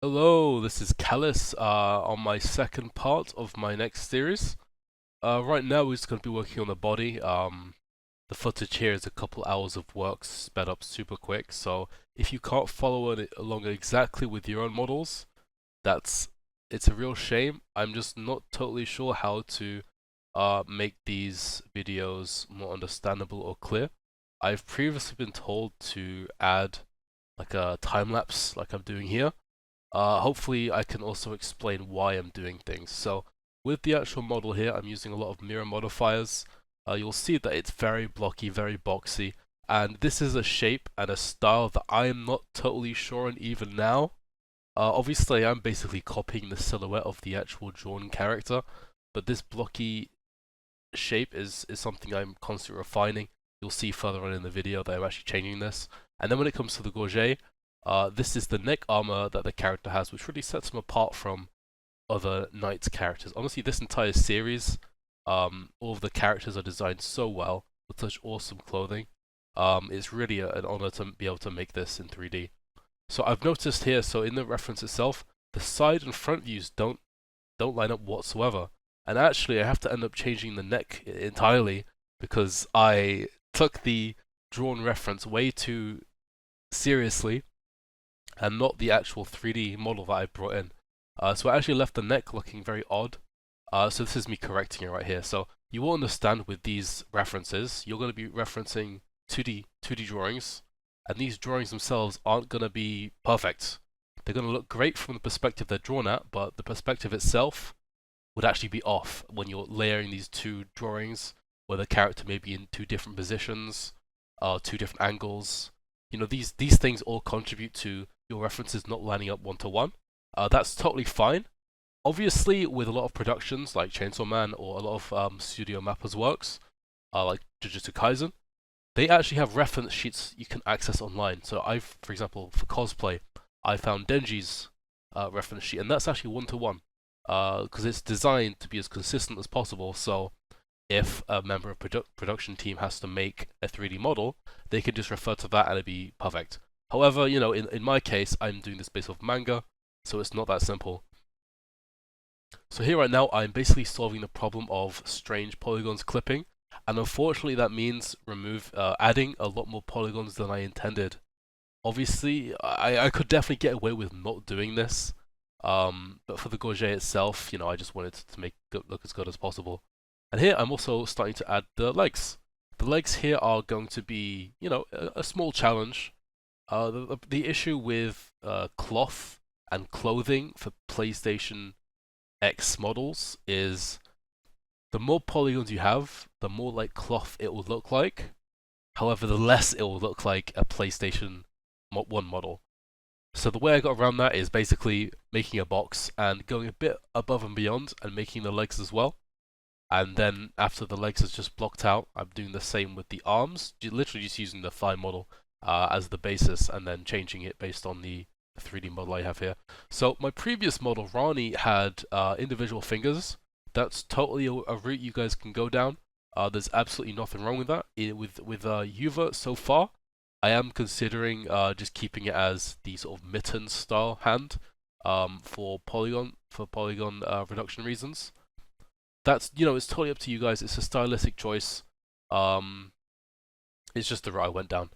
Hello, this is Callus on my second part of my next series. Right now we're just going to be working on the body. The footage here is a couple hours of work sped up super quick, so if you can't follow it along exactly with your own models, that's it's a real shame. I'm just not totally sure how to make these videos more understandable or clear. I've previously been told to add like a time lapse like I'm doing here. Hopefully I can also explain why I'm doing things. So with the actual model here, I'm using a lot of mirror modifiers. You'll see that it's very blocky, very boxy, and this is a shape and a style that I am not totally sure on even now. Obviously I'm basically copying the silhouette of the actual drawn character, but this blocky shape is something I'm constantly refining. You'll see further on in the video that I'm actually changing this. And then when it comes to the gorget, this is the neck armor that the character has, which really sets him apart from other Knights characters. Honestly, this entire series, all of the characters are designed so well with such awesome clothing. It's really an honor to be able to make this in 3D. So I've noticed here, so in the reference itself, the side and front views don't line up whatsoever. And actually, I have to end up changing the neck entirely because I took the drawn reference way too seriously and not the actual 3D model that I brought in. So I actually left the neck looking very odd. So this is me correcting it right here. So you will understand with these references, you're going to be referencing 2D drawings, and these drawings themselves aren't going to be perfect. They're going to look great from the perspective they're drawn at, but the perspective itself would actually be off when you're layering these two drawings, where the character may be in two different positions, two different angles. You know, these things all contribute to your references not lining up one to one. That's totally fine. Obviously, with a lot of productions like Chainsaw Man or a lot of Studio Mappa's works, like Jujutsu Kaisen, they actually have reference sheets you can access online. So I've, for example, for cosplay, I found Denji's reference sheet, and that's actually one to one, because it's designed to be as consistent as possible. So if a member of production team has to make a 3D model, they can just refer to that and it'd be perfect. However, you know, in my case, I'm doing this based off manga, so it's not that simple. So here right now, I'm basically solving the problem of strange polygons clipping, and unfortunately that means adding a lot more polygons than I intended. Obviously, I could definitely get away with not doing this, but for the gorget itself, you know, I just wanted to make it look as good as possible. And here I'm also starting to add the legs. The legs here are going to be, you know, a small challenge. The issue with cloth and clothing for PlayStation X models is the more polygons you have, the more like cloth it will look like. However, the less it will look like a PlayStation 1 model. So the way I got around that is basically making a box and going a bit above and beyond and making the legs as well. And then after the legs is just blocked out, I'm doing the same with the arms, literally just using the thigh model as the basis and then changing it based on the 3D model I have here. So my previous model, Rani, had individual fingers. That's totally a route you guys can go down. There's absolutely nothing wrong with that. With Yuva so far, I am considering just keeping it as the sort of mitten style hand for polygon reduction reasons. That's, you know, it's totally up to you guys. It's a stylistic choice. It's just the route I went down.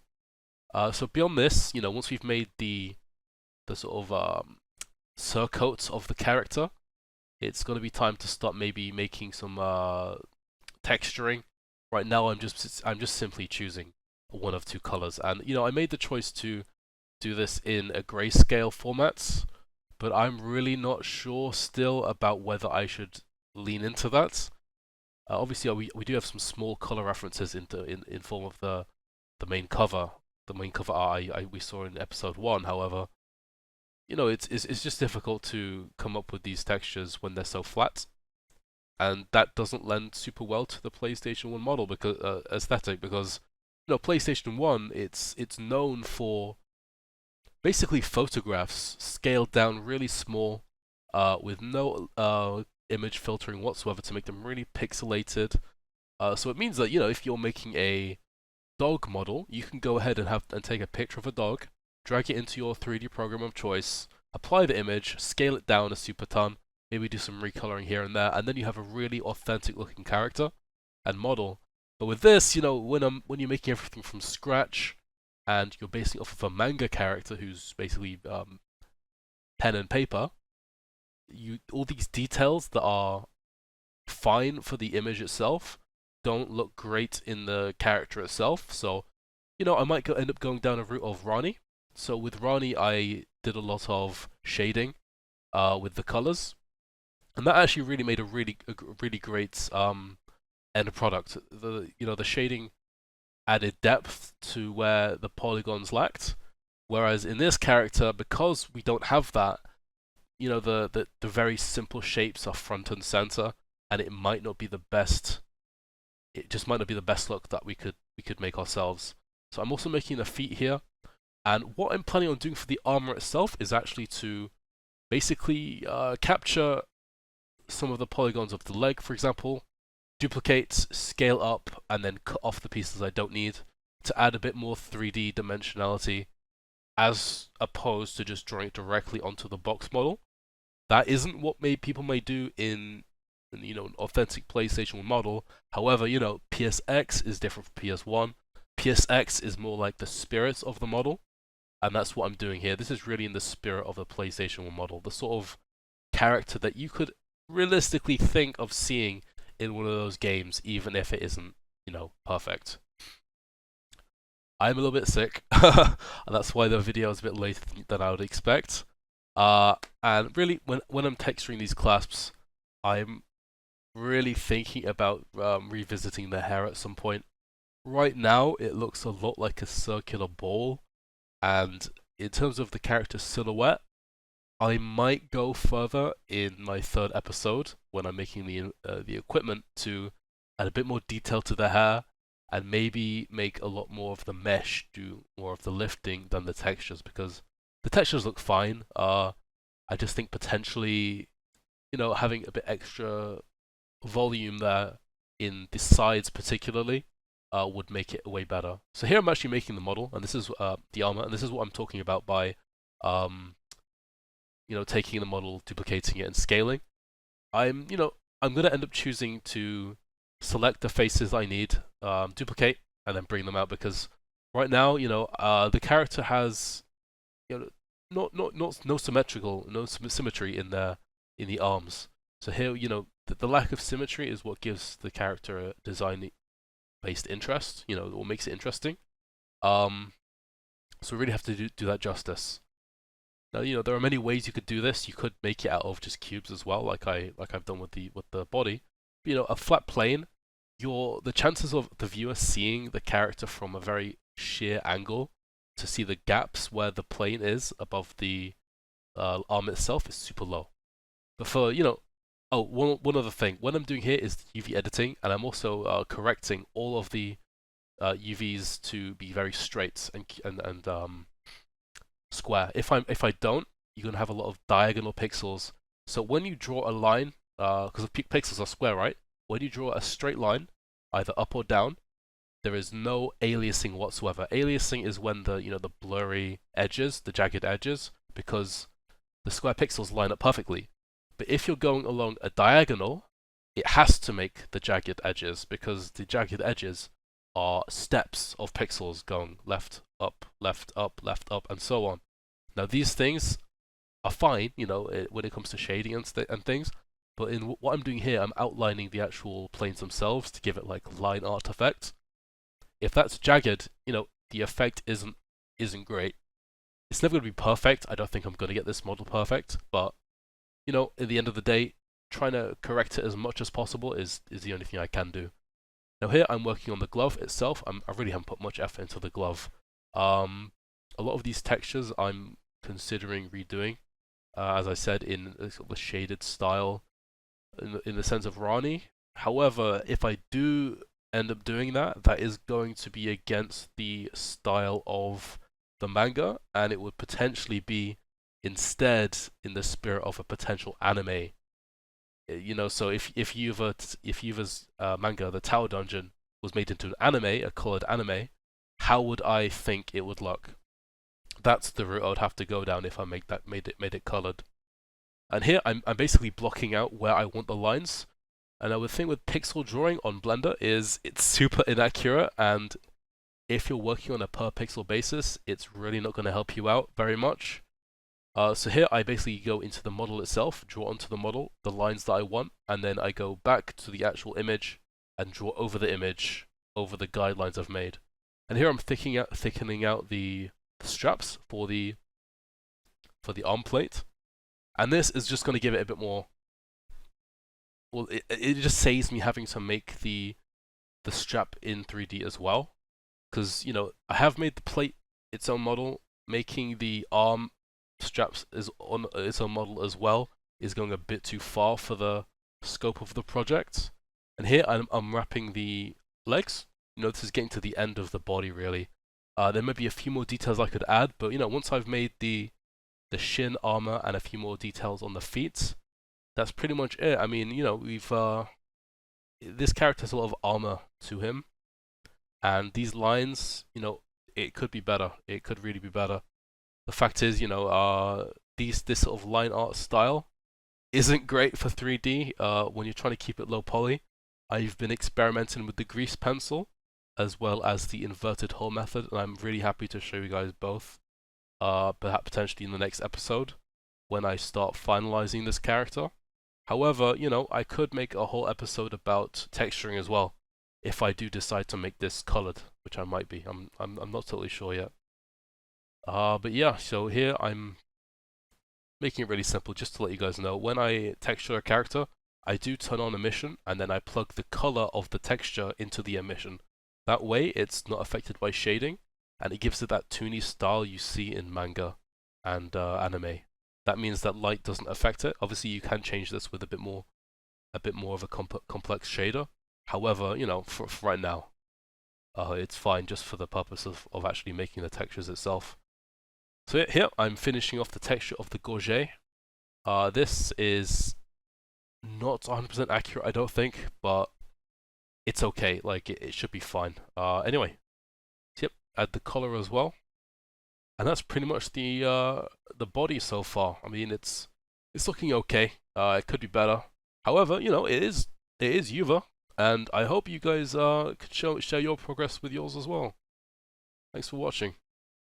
So beyond this, you know, once we've made the sort of surcoats of the character, it's going to be time to start maybe making some texturing. Right now, I'm just simply choosing one of two colors, and you know, I made the choice to do this in a grayscale format, but I'm really not sure still about whether I should lean into that. Obviously, we do have some small color references in form of the main cover, art we saw in episode 1. However, you know, it's just difficult to come up with these textures when they're so flat, and that doesn't lend super well to the PlayStation 1 model because aesthetic, because you know, PlayStation 1 it's known for basically photographs scaled down really small, with no image filtering whatsoever to make them really pixelated. So it means that, you know, if you're making a dog model, you can go ahead and take a picture of a dog, drag it into your 3D program of choice, apply the image, scale it down a super ton, maybe do some recoloring here and there, and then you have a really authentic looking character and model. But with this, when you're making everything from scratch and you're basing it off of a manga character who's basically pen and paper, all these details that are fine for the image itself don't look great in the character itself. So, I might end up going down a route of Rani. So with Rani, I did a lot of shading with the colors, and that actually really made a really great end product. The shading added depth to where the polygons lacked, whereas in this character, because we don't have that, the very simple shapes are front and center, and it might not be the best. It just might not be the best look that we could make ourselves. So I'm also making the feet here, and what I'm planning on doing for the armor itself is actually to basically capture some of the polygons of the leg, for example, duplicate, scale up, and then cut off the pieces I don't need to add a bit more 3D dimensionality, as opposed to just drawing it directly onto the box model. That isn't what people may do in an authentic PlayStation model. However, PSX is different from PS1. PSX is more like the spirit of the model, and that's what I'm doing here. This is really in the spirit of the PlayStation 1 model, the sort of character that you could realistically think of seeing in one of those games, even if it isn't, perfect. I'm a little bit sick, and that's why the video is a bit later than I would expect. And really, when I'm texturing these clasps, I'm really thinking about revisiting the hair at some point. Right now, it looks a lot like a circular ball, and in terms of the character silhouette, I might go further in my third episode when I'm making the equipment to add a bit more detail to the hair, and maybe make a lot more of the mesh do more of the lifting than the textures, because the textures look fine. I just think potentially, having a bit extra volume there in the sides particularly would make it way better. So here I'm actually making the model, and this is the armor, and this is what I'm talking about by taking the model, duplicating it, and scaling. I'm going to end up choosing to select the faces I need, duplicate, and then bring them out, because right now, the character has, no symmetry in the arms. So here, the lack of symmetry is what gives the character a design-based interest. What makes it interesting. So we really have to do that justice. Now, there are many ways you could do this. You could make it out of just cubes as well, like I've done with the body. But, a flat plane, the chances of the viewer seeing the character from a very sheer angle to see the gaps where the plane is above the arm itself is super low. But for one other thing, what I'm doing here is UV editing, and I'm also correcting all of the UVs to be very straight and square. If I don't, you're gonna have a lot of diagonal pixels. So when you draw a line, because the pixels are square, right? When you draw a straight line, either up or down, there is no aliasing whatsoever. Aliasing is when the blurry edges, the jagged edges, because the square pixels line up perfectly. But if you're going along a diagonal, it has to make the jagged edges, because the jagged edges are steps of pixels going left, up, left, up, left, up, and so on. Now these things are fine, when it comes to shading and things, but in what I'm doing here, I'm outlining the actual planes themselves to give it like line art effect. If that's jagged, the effect isn't great. It's never going to be perfect. I don't think I'm going to get this model perfect, but at the end of the day, trying to correct it as much as possible is the only thing I can do. Now here I'm working on the glove itself. I really haven't put much effort into the glove. A lot of these textures I'm considering redoing, as I said, in sort of a shaded style, in the sense of Rani. However, if I do end up doing that, that is going to be against the style of the manga, and it would potentially be instead in the spirit of a potential anime. So if Yuva's manga, The Tower Dungeon, was made into an anime, a colored anime, how would I think it would look? That's the route I would have to go down if I made it colored. And here I'm basically blocking out where I want the lines. And the thing with pixel drawing on Blender is it's super inaccurate, and if you're working on a per pixel basis, it's really not going to help you out very much. So here I basically go into the model itself, draw onto the model the lines that I want, and then I go back to the actual image and draw over the image, over the guidelines I've made. And here I'm thickening out the straps for the arm plate. And this is just going to give it a bit more. Well, it just saves me having to make the strap in 3D as well, because I have made the plate its own model. Making the arm straps is on its own model as well is going a bit too far for the scope of the project. And here I'm wrapping the legs. This is getting to the end of the body really. There may be a few more details I could add, but once I've made the shin armor and a few more details on the feet, that's pretty much it. I mean, we've this character has a lot of armor to him, and these lines, it could be better. It could really be better. The fact is, this sort of line art style isn't great for 3D when you're trying to keep it low poly. I've been experimenting with the grease pencil as well as the inverted hole method, and I'm really happy to show you guys both. Perhaps potentially in the next episode when I start finalizing this character. However, I could make a whole episode about texturing as well if I do decide to make this colored, which I might be. I'm not totally sure yet. But yeah, so here I'm making it really simple just to let you guys know. When I texture a character, I do turn on emission and then I plug the color of the texture into the emission. That way it's not affected by shading, and it gives it that toony style you see in manga and anime. That means that light doesn't affect it. Obviously, you can change this with a bit more of a complex shader. However, for right now, it's fine just for the purpose of actually making the textures itself. So here, I'm finishing off the texture of the gorget. This is not 100% accurate, I don't think, but it's okay. Like, it should be fine. Anyway, yep, add the collar as well. And that's pretty much the body so far. I mean, it's looking okay. It could be better. However, it is Yuva, and I hope you guys could share your progress with yours as well. Thanks for watching.